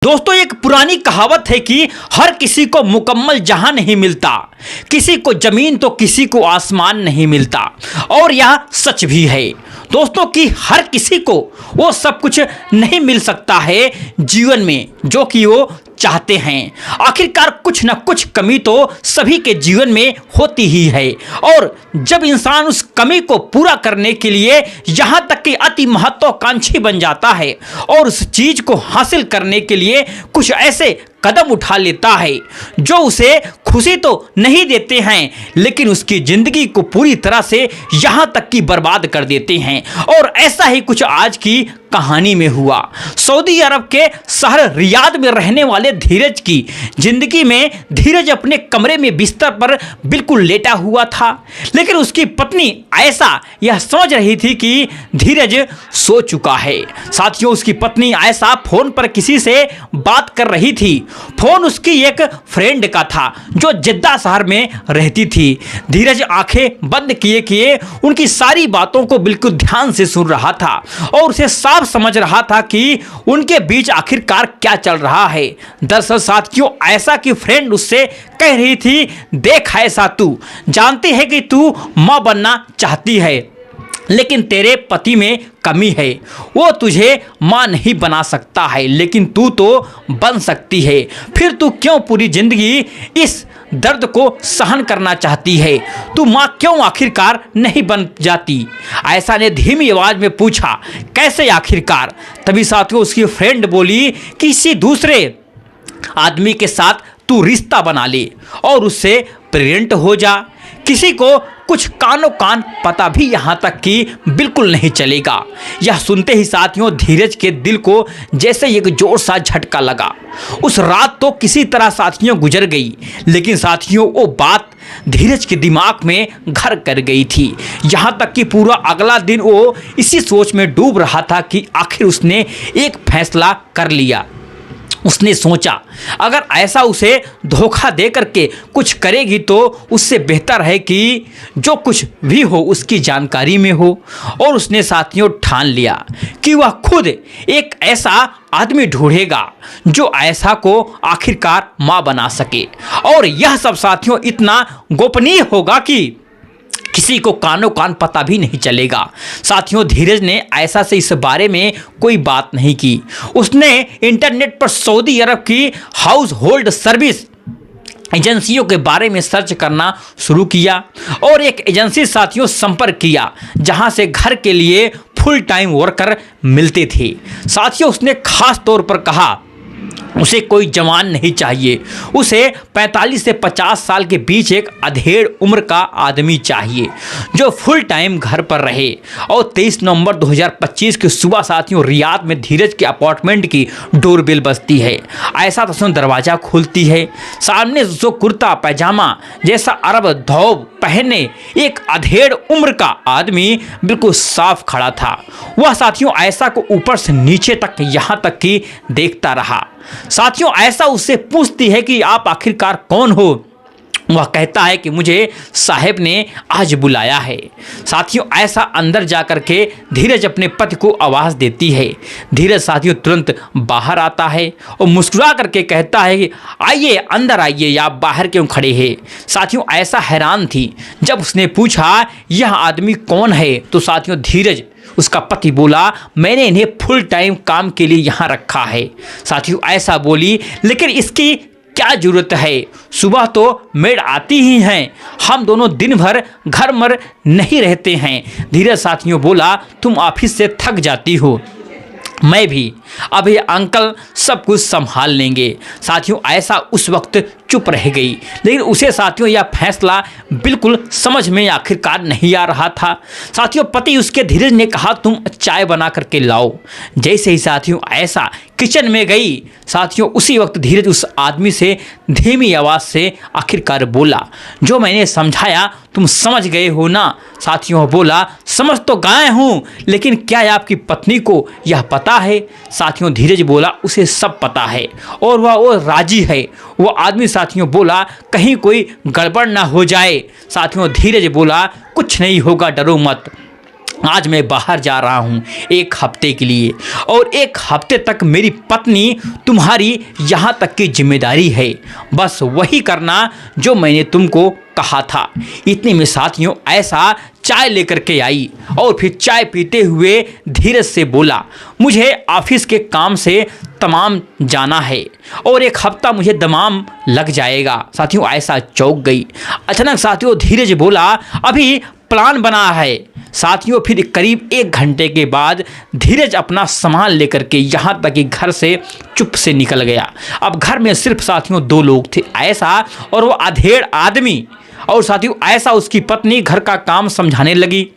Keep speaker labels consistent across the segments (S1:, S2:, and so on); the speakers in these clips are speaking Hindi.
S1: दोस्तों, एक पुरानी कहावत है कि हर किसी को मुकम्मल जहां नहीं मिलता, किसी को जमीन तो किसी को आसमान नहीं मिलता। और यह सच भी है दोस्तों कि हर किसी को वो सब कुछ नहीं मिल सकता है जीवन में जो कि वो चाहते हैं। आखिरकार कुछ ना कुछ कमी तो सभी के जीवन में होती ही है, और जब इंसान उस कमी को पूरा करने के लिए यहाँ तक कि अति महत्वाकांक्षी बन जाता है और उस चीज को हासिल करने के लिए कुछ ऐसे कदम उठा लेता है जो उसे खुशी तो नहीं देते हैं, लेकिन उसकी जिंदगी को पूरी तरह से यहाँ तक कि बर्बाद कर देते हैं। और ऐसा ही कुछ आज की कहानी में हुआ। सऊदी अरब के शहर रियाद में रहने वाले धीरज की जिंदगी में धीरज अपने कमरे में बिस्तर पर बिल्कुल लेटा हुआ था, लेकिन उसकी पत्नी आयशा यह समझ रही थी कि धीरज सो चुका है। साथियों, उसकी पत्नी आयशा फोन पर किसी से बात कर रही थी। फोन उसकी एक फ्रेंड का था जो जिद्दा शहर में रहती थी। धीरज आंखें बंद किए किए उनकी सारी बातों को बिल्कुल ध्यान से सुन रहा था और उसे साफ समझ रहा था कि उनके बीच आखिरकार क्या चल रहा है। दरअसल साथियों, आयशा की फ्रेंड उससे कह रही थी, देख आयशा, तू जानती है कि तू मां बनना चाहती है, लेकिन तेरे पति में कमी है, वो तुझे मां नहीं बना सकता है, लेकिन तू तो बन सकती है। फिर तू क्यों पूरी जिंदगी इस दर्द को सहन करना चाहती है? तू मां क्यों आखिरकार नहीं बन जाती? आयशा ने धीमी आवाज में पूछा, कैसे आखिरकार? तभी साथियों उसकी फ्रेंड बोली, किसी दूसरे आदमी के साथ तू रिश्ता बना ले और उससे प्रेग्नेंट हो जा। किसी को कुछ कानों कान पता भी यहाँ तक कि बिल्कुल नहीं चलेगा। यह सुनते ही साथियों धीरज के दिल को जैसे एक जोर सा झटका लगा। उस रात तो किसी तरह साथियों गुजर गई, लेकिन साथियों वो बात धीरज के दिमाग में घर कर गई थी। यहाँ तक कि पूरा अगला दिन वो इसी सोच में डूब रहा था कि आखिर उसने एक फैसला कर लिया। उसने सोचा, अगर ऐसा उसे धोखा दे करके कुछ करेगी तो उससे बेहतर है कि जो कुछ भी हो उसकी जानकारी में हो। और उसने साथियों ठान लिया कि वह खुद एक ऐसा आदमी ढूंढेगा जो आयशा को आखिरकार मां बना सके। और यह सब साथियों इतना गोपनीय होगा कि किसी को कानों कान पता भी नहीं चलेगा। साथियों, धीरज ने आयशा से इस बारे में कोई बात नहीं की। उसने इंटरनेट पर सऊदी अरब की हाउस होल्ड सर्विस एजेंसियों के बारे में सर्च करना शुरू किया और एक एजेंसी साथियों संपर्क किया जहां से घर के लिए फुल टाइम वर्कर मिलते थे। साथियों, उसने खास तौर पर कहा उसे कोई जवान नहीं चाहिए, उसे 45 से 50 साल के बीच एक अधेड़ उम्र का आदमी चाहिए जो फुल टाइम घर पर रहे। और 23 नवंबर 2025 की सुबह साथियों रियाद में धीरज के अपार्टमेंट की डोरबेल बजती है। आयशा तस्वीर दरवाज़ा खोलती है। सामने जो कुर्ता पैजामा जैसा अरब धोब पहने एक अधेड़ उम्र का आदमी बिल्कुल साफ खड़ा था। वह साथियों आयशा को ऊपर से नीचे तक यहाँ तक कि देखता रहा। साथियों, आयशा उससे पूछती है कि आप आखिरकार कौन हो? वह कहता है कि मुझे साहब ने आज बुलाया है। साथियों, आयशा अंदर जाकर के धीरज अपने पति को आवाज़ देती है। धीरज साथियों तुरंत बाहर आता है और मुस्कुरा करके कहता है कि आइए अंदर आइए, आप बाहर क्यों खड़े हैं? साथियों, आयशा हैरान थी जब उसने पूछा यह आदमी कौन है, तो साथियों धीरज उसका पति बोला, मैंने इन्हें फुल टाइम काम के लिए यहाँ रखा है। साथियों, आयशा बोली, लेकिन इसकी क्या जरूरत है? सुबह तो मेड आती ही हैं, हम दोनों दिन भर घर मर नहीं रहते हैं। धीरज साथियों बोला, तुम ऑफिस से थक जाती हो, मैं भी, अभी अंकल सब कुछ संभाल लेंगे। साथियों, आयशा उस वक्त चुप रह गई, लेकिन उसे साथियों यह फैसला बिल्कुल समझ में आखिरकार नहीं आ रहा था। साथियों, पति उसके धीरज ने कहा, तुम चाय बना करके लाओ। जैसे ही साथियों आयशा किचन में गई, साथियों उसी वक्त धीरज उस आदमी से धीमी आवाज़ से आखिरकार बोला, जो मैंने समझाया तुम समझ गए हो ना? साथियों बोला, समझ तो गए हूँ, लेकिन क्या आपकी पत्नी को यह पता है? साथियों धीरज बोला, उसे सब पता है और वह राजी है। वो आदमी साथियों बोला, कहीं कोई गड़बड़ ना हो जाए। साथियों धीरज बोला, कुछ नहीं होगा, डरो मत। आज मैं बाहर जा रहा हूँ 1 हफ्ते के लिए और 1 हफ्ते तक मेरी पत्नी तुम्हारी यहाँ तक की जिम्मेदारी है, बस वही करना जो मैंने तुमको कहा था। इतने में साथियों ऐसा चाय लेकर के आई और फिर चाय पीते हुए धीरज से बोला, मुझे ऑफिस के काम से तमाम जाना है और 1 हफ्ता मुझे तमाम लग जाएगा। साथियों ऐसा चौंक गई। अचानक साथियों धीरज बोला, अभी प्लान बना है। साथियों फिर करीब 1 घंटे के बाद धीरज अपना सामान लेकर के यहाँ तक कि घर से चुप से निकल गया। अब घर में सिर्फ साथियों 2 लोग थे, ऐसा और वो अधेड़ आदमी। और साथियों ऐसा उसकी पत्नी घर का काम समझाने लगी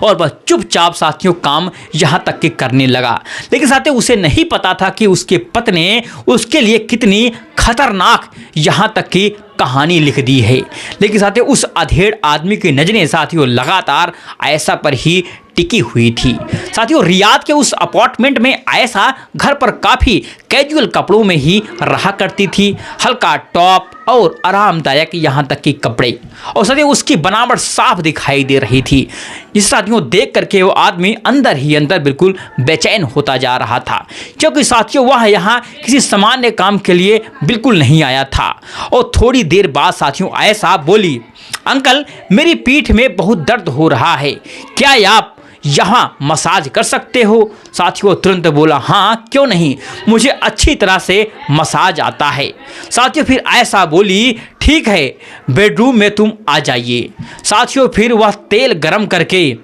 S1: और वह चुपचाप साथियों काम यहाँ तक कि करने लगा। लेकिन साथियों उसे नहीं पता था कि उसके पत्नी ने उसके लिए कितनी खतरनाक यहाँ तक की कहानी लिख दी है। लेकिन साथियों उस अधेड़ आदमी की नज़रें साथियों लगातार आयशा पर ही टिकी हुई थी। साथियों रियाद के उस अपार्टमेंट में आयशा घर पर काफ़ी कैजुअल कपड़ों में ही रहा करती थी, हल्का टॉप और आरामदायक यहाँ तक कि कपड़े। और साथियों उसकी बनावट साफ दिखाई दे रही थी, जिस साथियों देख करके वो आदमी अंदर ही अंदर बिल्कुल बेचैन होता जा रहा था, क्योंकि साथियों वह यहाँ किसी सामान्य काम के लिए बिल्कुल नहीं आया था। और थोड़ी देर बाद साथियों आयशा बोली, अंकल मेरी पीठ में बहुत दर्द हो रहा है, क्या आप यहाँ मसाज कर सकते हो? साथियों तुरंत बोला, हाँ क्यों नहीं, मुझे अच्छी तरह से मसाज आता है। साथियों फिर आयशा बोली, ठीक है बेडरूम में तुम आ जाइए। साथियों फिर वह तेल गरम करके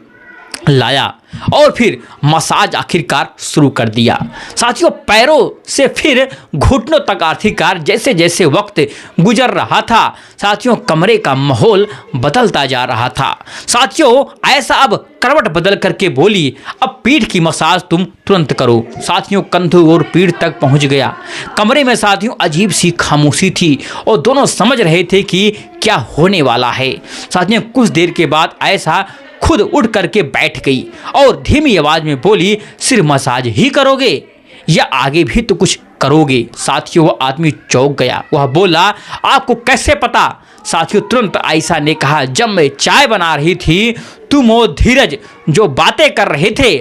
S1: लाया और फिर मसाज आखिरकार शुरू कर दिया। साथियों पैरों से फिर घुटनों तक आखिरकार जैसे जैसे वक्त गुजर रहा था साथियों कमरे का माहौल बदलता जा रहा था। साथियों ऐसा अब करवट बदल करके बोली, अब पीठ की मसाज तुम तुरंत करो। साथियों कंधों और पीठ तक पहुंच गया। कमरे में साथियों अजीब सी खामोशी थी और दोनों समझ रहे थे कि क्या होने वाला है। साथियों कुछ देर के बाद ऐसा खुद उठ करके बैठ गई और धीमी आवाज में बोली, सिर्फ मसाज ही करोगे या आगे भी तो कुछ करोगे? साथियों वह आदमी चौंक गया। वह बोला, आपको कैसे पता? साथियों तुरंत आयशा ने कहा, जब मैं चाय बना रही थी तुम और धीरज जो बातें कर रहे थे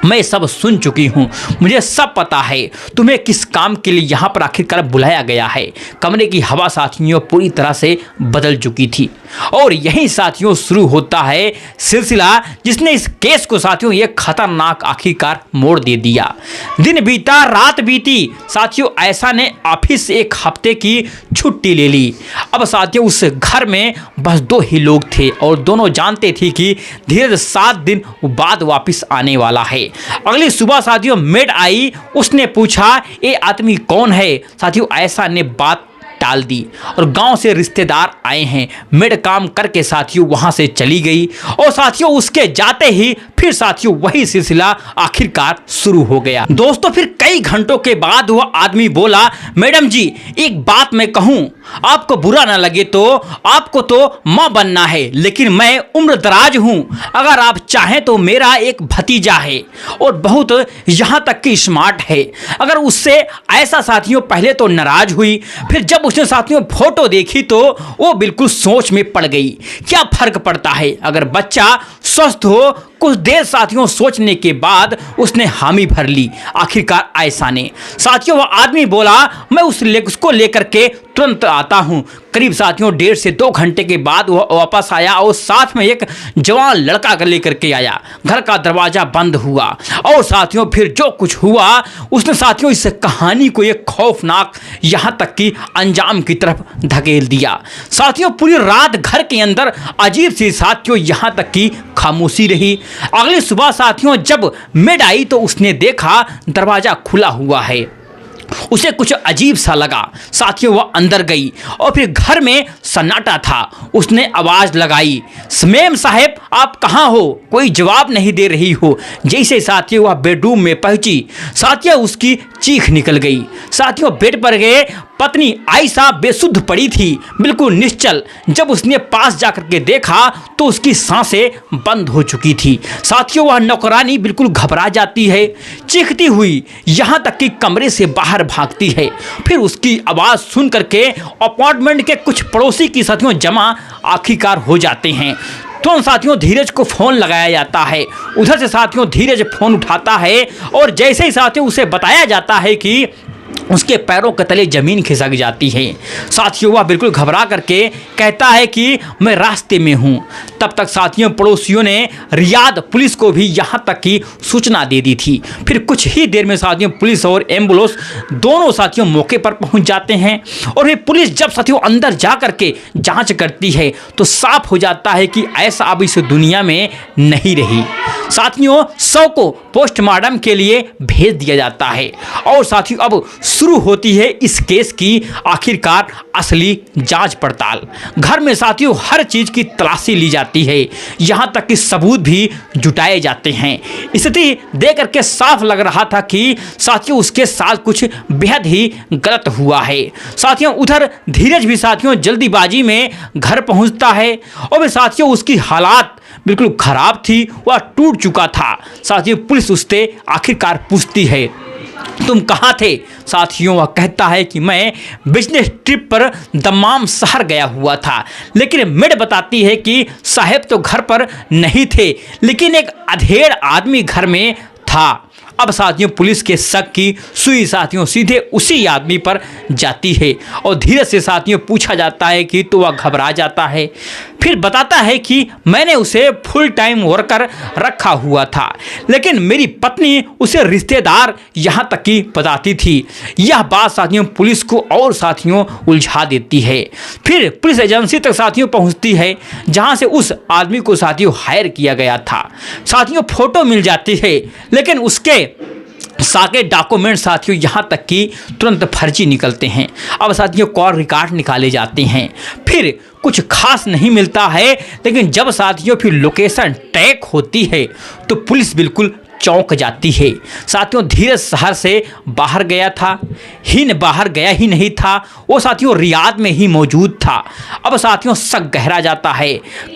S1: मैं सब सुन चुकी हूँ, मुझे सब पता है तुम्हें किस काम के लिए यहाँ पर आखिरकार बुलाया गया है। कमरे की हवा साथियों पूरी तरह से बदल चुकी थी और यही साथियों शुरू होता है सिलसिला जिसने इस केस को साथियों ये खतरनाक आखिरकार मोड़ दे दिया। दिन बीता रात बीती साथियों आयशा ने ऑफिस से 1 हफ्ते की छुट्टी ले ली। अब साथियों उस घर में बस 2 ही लोग थे और दोनों जानते थे कि धीरज 7 दिन बाद वापस आने वाला है। अगली सुबह साथियों मेड आई, उसने पूछा ये आदमी कौन है? साथियों आयशा ने बात टाल दी और गांव से रिश्तेदार आए हैं। मेड काम करके साथियों वहां से चली गई और साथियों उसके जाते ही फिर साथियों वही सिलसिला आखिरकार शुरू हो गया। दोस्तों फिर कई घंटों के बाद वह आदमी बोला, मैडम जी एक बात मैं कहूं, आपको बुरा ना लगे तो आपको तो माँ बनना है, लेकिन मैं उम्र दराज हूं। अगर आप चाहें तो मेरा एक भतीजा है और बहुत यहाँ तक कि स्मार्ट है। अगर उससे ऐसा साथियों पहले तो नाराज हुई, फिर जब उसने साथियों फोटो देखी तो वो बिल्कुल सोच में पड़ गई। क्या फर्क पड़ता है अगर बच्चा स्वस्थ हो? कुछ देर साथियों सोचने के बाद उसने हामी भर ली आखिरकार आयशा ने। साथियों वह आदमी बोला, मैं उसको लेकर के तुरंत आता हूँ। करीब साथियों 1.5 से 2 घंटे के बाद वह वापस आया और साथ में एक जवान लड़का लेकर के आया। घर का दरवाजा बंद हुआ और साथियों फिर जो कुछ हुआ उसने साथियों इस कहानी को एक खौफनाक यहाँ तक कि अंजाम की तरफ धकेल दिया। साथियों पूरी रात घर के अंदर अजीब सी साथियों यहाँ तक कि खामोशी रही। अगली सुबह साथियों जब मेड आई तो उसने देखा दरवाजा खुला हुआ है। उसे कुछ अजीब सा लगा। साथियों वह अंदर गई और फिर घर में सन्नाटा था। उसने आवाज लगाई, मेम साहब आप कहाँ हो? कोई जवाब नहीं दे रही हो। जैसे साथियों वह बेडरूम में पहुंची साथियों उसकी चीख निकल गई। साथियों बेड पर गए, पत्नी आयशा बेसुध पड़ी थी, बिल्कुल निश्चल। जब उसने पास जाकर के देखा तो उसकी सांसें बंद हो चुकी थी। साथियों वह नौकरानी बिल्कुल घबरा जाती है, चीखती हुई यहाँ तक कि कमरे से बाहर भागती है। फिर उसकी आवाज़ सुन करके अपार्टमेंट के कुछ पड़ोसी की साथियों जमा आखिरकार हो जाते हैं। तुरंत साथियों धीरज को फ़ोन लगाया जाता है। उधर से साथियों धीरज फ़ोन उठाता है और जैसे ही साथियों उसे बताया जाता है कि उसके पैरों के तले ज़मीन खिसक जाती है, साथियों वह बिल्कुल घबरा करके कहता है कि मैं रास्ते में हूँ। तब तक साथियों पड़ोसियों ने रियाद पुलिस को भी यहाँ तक की सूचना दे दी थी। फिर कुछ ही देर में साथियों पुलिस और एम्बुलेंस दोनों साथियों मौके पर पहुँच जाते हैं और फिर पुलिस जब साथियों अंदर जा करके जाँच करती है तो साफ हो जाता है कि ऐसा अब इस दुनिया में नहीं रही। साथियों शव को पोस्टमार्टम के लिए भेज दिया जाता है और साथियों अब शुरू होती है इस केस की आखिरकार असली जांच पड़ताल। घर में साथियों हर चीज़ की तलाशी ली जाती है, यहाँ तक कि सबूत भी जुटाए जाते हैं। स्थिति देख करके साफ लग रहा था कि साथियों उसके साथ कुछ बेहद ही गलत हुआ है। साथियों उधर धीरज भी साथियों जल्दीबाजी में घर पहुँचता है और वे साथियों उसकी हालात बिल्कुल खराब थी, वह टूट चुका था। साथियों पुलिस उससे आखिरकार पूछती है तुम कहाँ थे? साथियों वह कहता है कि मैं बिजनेस ट्रिप पर दमाम शहर गया हुआ था। लेकिन मेड बताती है कि साहब तो घर पर नहीं थे, लेकिन एक अधेड़ आदमी घर में था। अब साथियों पुलिस के शक की सुई साथियों सीधे उसी आदमी पर जाती है और धीरे से साथियों पूछा जाता है कि तो वह घबरा जाता है। फिर बताता है कि मैंने उसे फुल टाइम वर्कर रखा हुआ था, लेकिन मेरी पत्नी उसे रिश्तेदार यहाँ तक की बताती थी। यह बात साथियों पुलिस को और साथियों उलझा देती है। फिर पुलिस एजेंसी तक साथियों पहुँचती है जहाँ से उस आदमी को साथियों हायर किया गया था। साथियों फोटो मिल जाती है, लेकिन उसके सारे डॉक्यूमेंट साथियों यहाँ तक कि तुरंत फर्जी निकलते हैं। अब साथियों कॉल रिकॉर्ड निकाले जाते हैं, फिर कुछ खास नहीं मिलता है। लेकिन जब साथियों फिर लोकेशन ट्रैक होती है तो पुलिस बिल्कुल चौंक जाती है। साथियों धीरज शहर से बाहर गया था, बाहर गया ही नहीं था, वो साथियों रियाद में ही मौजूद था। अब साथियों शक गहरा जाता है,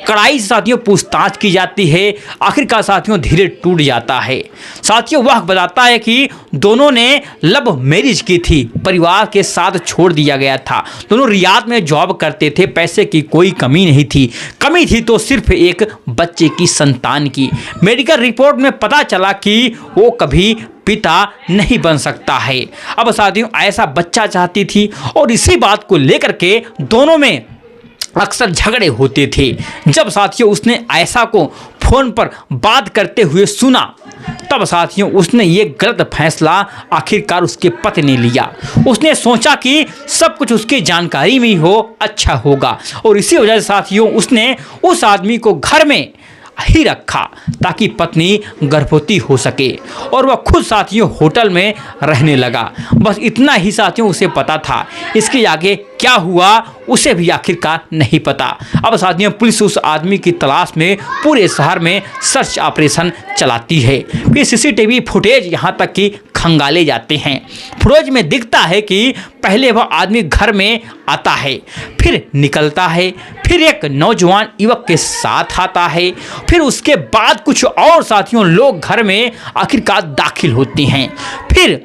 S1: कड़ाई से साथियों पूछताछ की जाती है। आखिरकार साथियों धीरज टूट जाता है। साथियों वह बताता है कि दोनों ने लव मैरिज की थी, परिवार के साथ छोड़ दिया गया था। दोनों रियाद में जॉब करते थे, पैसे की कोई कमी नहीं थी। कमी थी तो सिर्फ एक बच्चे की संतान की। मेडिकल रिपोर्ट में पता चला कि वो कभी पिता नहीं बन सकता है। अब साथियों ऐसा बच्चा चाहती थी और इसी बात को लेकर के दोनों में अक्सर झगड़े होते थे। जब साथियों उसने ऐसा को फोन पर बात करते हुए सुना, तब साथियों उसने ये गलत फैसला आखिरकार उसके पति ने लिया। उसने सोचा कि सब कुछ उसकी जानकारी में ही हो अच्छा होगा और इसी वजह से साथियों उसने उस आदमी को घर में ही रखा ताकि पत्नी गर्भवती हो सके और वह खुद साथियों होटल में रहने लगा। बस इतना ही साथियों उसे पता था, इसके आगे क्या हुआ उसे भी आखिरकार नहीं पता। अब साथियों पुलिस उस आदमी की तलाश में पूरे शहर में सर्च ऑपरेशन चलाती है। फिर सीसीटीवी फुटेज यहाँ तक कि खंगाले जाते हैं। फुटेज में दिखता है कि पहले वह आदमी घर में आता है, फिर निकलता है, फिर एक नौजवान युवक के साथ आता है, फिर उसके बाद कुछ और साथियों लोग घर में आखिरकार दाखिल होते हैं। फिर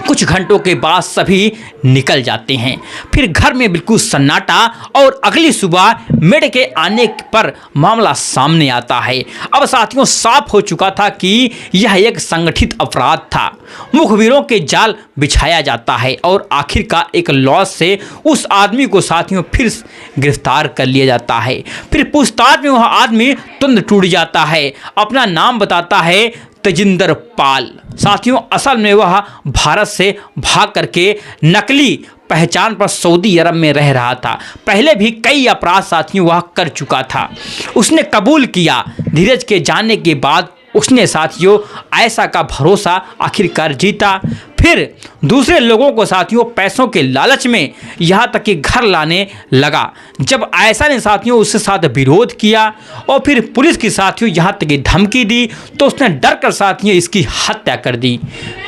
S1: कुछ घंटों के बाद सभी निकल जाते हैं। फिर घर में बिल्कुल सन्नाटा और अगली सुबह मेड के आने पर मामला सामने आता है। अब साथियों साफ हो चुका था कि यह एक संगठित अपराध था। मुखबिरों के जाल बिछाया जाता है और आखिरकार एक लॉस से उस आदमी को साथियों फिर गिरफ्तार कर लिया जाता है। फिर पूछताछ में वह आदमी तुरंत टूट जाता है। अपना नाम बताता है तेजिंदर पाल। साथियों असल में वह भारत से भाग करके नकली पहचान पर सऊदी अरब में रह रहा था। पहले भी कई अपराध साथियों वह कर चुका था। उसने कबूल किया। धीरज के जाने के बाद उसने साथियों ऐसा का भरोसा आखिरकार जीता। फिर दूसरे लोगों को साथियों पैसों के लालच में यहाँ तक कि घर लाने लगा। जब ऐसा ने साथियों उसके साथ विरोध किया और फिर पुलिस की साथियों यहाँ तक कि धमकी दी तो उसने डर कर साथियों इसकी हत्या कर दी।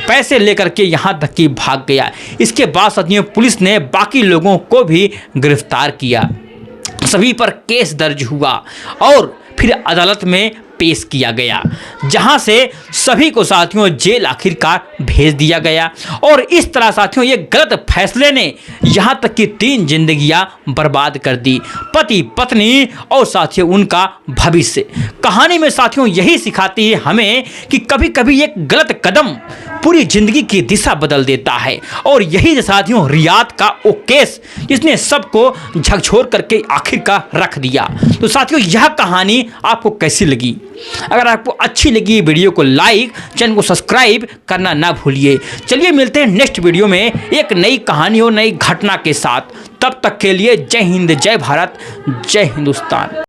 S1: पैसे लेकर के यहाँ तक कि भाग गया। इसके बाद साथियों पुलिस ने बाकी लोगों को भी गिरफ्तार किया। सभी पर केस दर्ज हुआ और फिर अदालत में पेश किया गया, जहां से सभी को साथियों जेल आखिरकार भेज दिया गया। और इस तरह साथियों ये गलत फैसले ने यहां तक कि 3 जिंदगियां बर्बाद कर दी, पति पत्नी और साथियों उनका भविष्य। कहानी में साथियों यही सिखाती है हमें कि कभी कभी एक गलत कदम पूरी जिंदगी की दिशा बदल देता है। और यही साथियों रियाद का वो केस जिसने सबको झकझोर करके आखिरकार रख दिया। तो साथियों यह कहानी आपको कैसी लगी? अगर आपको अच्छी लगी वीडियो को लाइक, चैनल को सब्सक्राइब करना ना भूलिए। चलिए मिलते हैं नेक्स्ट वीडियो में एक नई कहानी और नई घटना के साथ। तब तक के लिए जय हिंद, जय भारत, जय हिंदुस्तान।